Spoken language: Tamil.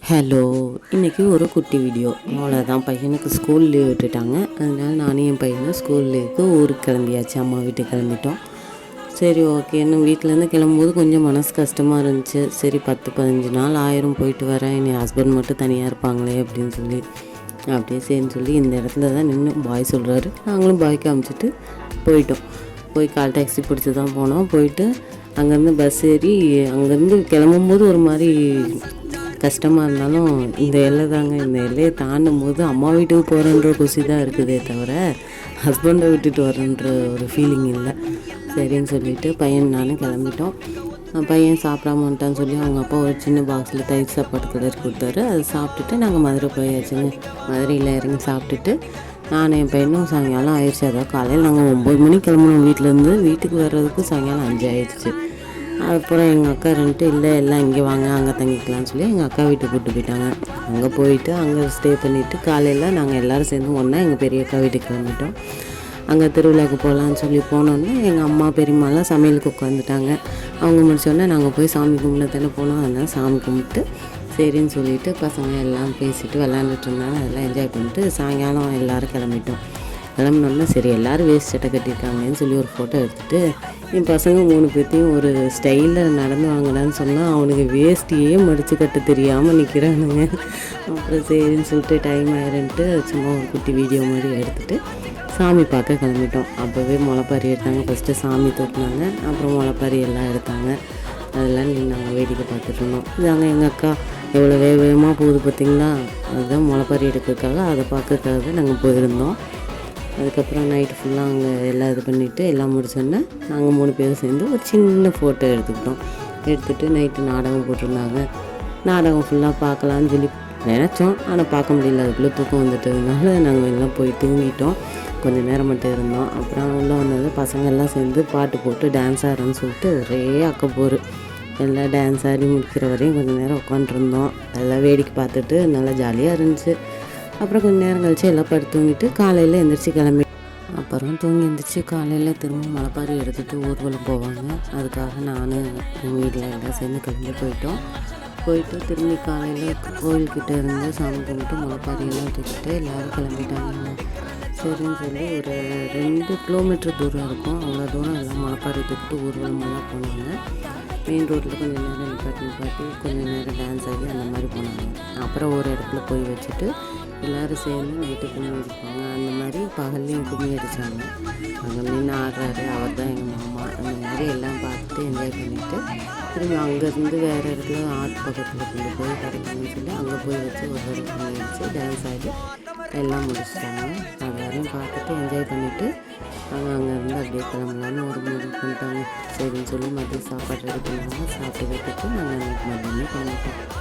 ஹலோ, இன்றைக்கி ஒரு குட்டி வீடியோ. அவ்வளோதான். பையனுக்கு ஸ்கூல் லீவ் விட்டுட்டாங்க. அதனால் நானும் என் பையனும் ஸ்கூல் லீவுக்கு ஊருக்கு கிளம்பியாச்சு. அம்மா வீட்டுக்கு கிளம்பிட்டோம். சரி, ஓகே. இன்னும் வீட்டிலேருந்து கிளம்பும்போது கொஞ்சம் மனசு கஷ்டமாக இருந்துச்சு. சரி 10-15 நாள் ஆயிரம் போயிட்டு வரேன், என் ஹஸ்பண்ட் மட்டும் தனியாக இருப்பாங்களே அப்படின்னு சொல்லி, அப்படியே சரின்னு சொல்லி இந்த இடத்துல தான் நின்று பாய் சொல்கிறாரு. நாங்களும் பாய் காமிச்சிட்டு போயிட்டோம். போய் கால் டாக்ஸி பிடிச்சி தான் போனோம். போயிட்டு அங்கேருந்து பஸ் ஏறி அங்கேருந்து கிளம்பும்போது ஒரு மாதிரி கஷ்டமாக இருந்தாலும் இந்த எல்லை தாங்க, இந்த எல்லையை தாண்டும் போது அம்மா வீட்டுக்கு போகிறன்ற குஷி தான் இருக்குதே தவிர ஹஸ்பண்டை விட்டுட்டு வரன்ற ஒரு ஃபீலிங் இல்லை. சரின்னு சொல்லிவிட்டு பையன் நானும் கிளம்பிட்டோம். பையன் சாப்பிடாம வந்துட்டான்னு சொல்லி அவங்க அப்பா ஒரு சின்ன பாக்ஸில் தயிர் சாப்பாடு கிளறி கொடுத்தாரு. அதை சாப்பிட்டுட்டு நாங்கள் மதுரை போயாச்சுங்க. மதுரையில் இறங்கி சாப்பிட்டுட்டு நானும் என் பையனும் சாயங்காலம் ஆயிடுச்சு. அதாவது காலையில் நாங்கள் 9 மணிக்கு கிளம்பணும் வீட்டிலேருந்து. வீட்டுக்கு வர்றதுக்கு சாயங்காலம் 5 ஆயிடுச்சு. அப்புறம் எங்கள் அக்கா இருந்துட்டு இல்லை எல்லாம் இங்கே வாங்க அங்கே தங்கிக்கலாம்னு சொல்லி எங்கள் அக்கா வீட்டுக்கு கூப்பிட்டு போயிட்டாங்க. அங்கே போயிட்டு அங்கே ஸ்டே பண்ணிவிட்டு காலையில் நாங்கள் எல்லோரும் சேர்ந்து ஒன்றா எங்கள் பெரிய அக்கா வீட்டுக்கு கிளம்பிட்டோம். அங்கே திருவிழாவுக்கு போகலான்னு சொல்லி போனோன்னே எங்கள் அம்மா பெரியம்மாலாம் சமையலுக்கு உட்காந்துட்டாங்க. அவங்க முடிச்சோடனே நாங்கள் போய் சாமி கும்பிட தானே போனோம். அதனால் சாமி கும்பிட்டு சரின்னு சொல்லிவிட்டு பசங்க எல்லாம் பேசிவிட்டு விளாண்டுட்டு இருந்தாங்க. அதெல்லாம் என்ஜாய் பண்ணிட்டு சாயங்காலம் எல்லோரும் கிளம்பிட்டோம். கிளம்பினோன்னா சரி எல்லோரும் வேஸ்ட் சட்டை கட்டியிருக்காங்கன்னு சொல்லி ஒரு ஃபோட்டோ எடுத்துகிட்டு என் பசங்க 3 பேர்த்தையும் ஒரு ஸ்டைலில் நடந்து வாங்கலான்னு சொன்னால் அவனுக்கு வேஸ்ட்டியே மடித்து கட்ட தெரியாமல் நிற்கிறானுங்க. அப்புறம் சரின்னு சொல்லிட்டு டைம் ஆயிருன்ட்டு சும்மா ஒரு குட்டி வீடியோ மாதிரி எடுத்துகிட்டு சாமி பார்க்க கிளம்பிட்டோம். அப்போவே முளைப்பாரி எடுத்தாங்க. ஃபஸ்ட்டு சாமி தூக்குனாங்க, அப்புறம் முளைப்பாரி எல்லாம் எடுத்தாங்க. அதெல்லாம் நாங்கள் வேடிக்கை பார்த்துட்டு இருந்தோம். இதாங்க எங்கள் அக்கா எவ்வளோ வேகமாக போகுது பார்த்திங்களா. அதுதான் முளைப்பாரி எடுக்கிறதுக்காக அதை பார்க்கறதுக்காக நாங்கள் போயிருந்தோம். அதுக்கப்புறம் நைட்டு ஃபுல்லாக அங்கே எல்லாம் இது பண்ணிவிட்டு எல்லாம் முடிச்சோன்னே நாங்கள் 3 பேரும் சேர்ந்து ஒரு சின்ன ஃபோட்டோ எடுத்துக்கிட்டோம். எடுத்துகிட்டு நைட்டு நாடகம் போட்டிருந்தாங்க. நாடகம் ஃபுல்லாக பார்க்கலான்னு சொல்லி நினச்சோம். ஆனால் பார்க்க முடியல. அதுக்குள்ளே தூக்கம் வந்துட்டதுனால நாங்கள் எல்லாம் போய் தூங்கிட்டோம். கொஞ்சம் நேரம் மட்டும் இருந்தோம். அப்புறம் உள்ளே வந்தது பசங்கள்லாம் சேர்ந்து பாட்டு போட்டு டான்ஸ் ஆடுறேன்னு சொல்லிட்டு ஒரே அக்கப்போர். எல்லாம் டான்ஸ் ஆடி முடிக்கிற வரையும் கொஞ்சம் நேரம் உட்காண்ட்ருந்தோம். எல்லாம் வேடிக்கை பார்த்துட்டு நல்லா ஜாலியாக இருந்துச்சு. அப்புறம் கொஞ்சம் நேரம் கழிச்சு எல்லாம் படுத்து தூங்கிட்டு காலையில் எழுந்திரிச்சி கிளம்பி அப்புறம் தூங்கி எழுந்திரிச்சி காலையில் திரும்ப முளைப்பாரி எடுத்துகிட்டு ஊர்வலம் போவாங்க. அதுக்காக நான் எங்கள் வீட்டில் எல்லாம் சேர்ந்து கிளம்பி போயிட்டு திரும்பி காலையில் கோயில்கிட்ட இருந்து சாமி கும்பிட்டு முளைப்பாரியெல்லாம் தூக்கிட்டு எல்லோரும் கிளம்பிட்டாங்க. சரின்னு சொல்லி ஒரு 2 கிலோமீட்டர் தூரம் இருக்கும். அவ்வளோ தூரம் எல்லாம் முளைப்பாரி தூக்கிட்டு ஊர்வலமெல்லாம் போனாங்க. மெயின் ரோட்டில் கொஞ்சம் நேரம் நிப்பாட்டி கொஞ்சம் நேரம் டான்ஸ் ஆகி அந்த மாதிரி போனாங்க. அப்புறம் ஒரு இடத்துல போய் வச்சுட்டு எல்லோரும் சேர்ந்து நைட்டு கும்மி அடிப்பாங்க. அந்த மாதிரி பகல்லையும் கும்மி அடித்தாங்க. அங்கே நின்று ஆடுறாரு, அவர் தான் எங்கள் மாமா. அந்த மாதிரி எல்லாம் பார்த்துட்டு என்ஜாய் பண்ணிவிட்டு திரும்பி அங்கேருந்து வேறு இடத்துல ஆற்று பக்கத்தில் கொண்டு போய் கிடைக்கணும்னு சொல்லி அங்கே போய் வச்சு ஒரு தடவை கும்மி அடித்து டான்ஸ் ஆடி எல்லாம் முடிச்சுட்டாங்க. அது வரையும் பார்த்துட்டு என்ஜாய் பண்ணிவிட்டு அங்கேருந்து அப்படியே கிளம்பலான்னு ஒரு முடிவு பண்ணிட்டாங்க. சரின்னு சொல்லி மதியம் சாப்பாடு ரெடி பண்ணுவாங்க. சாப்பிட்டு கட்டிட்டு நாங்கள் மதியமே கிளம்பிட்டோம்.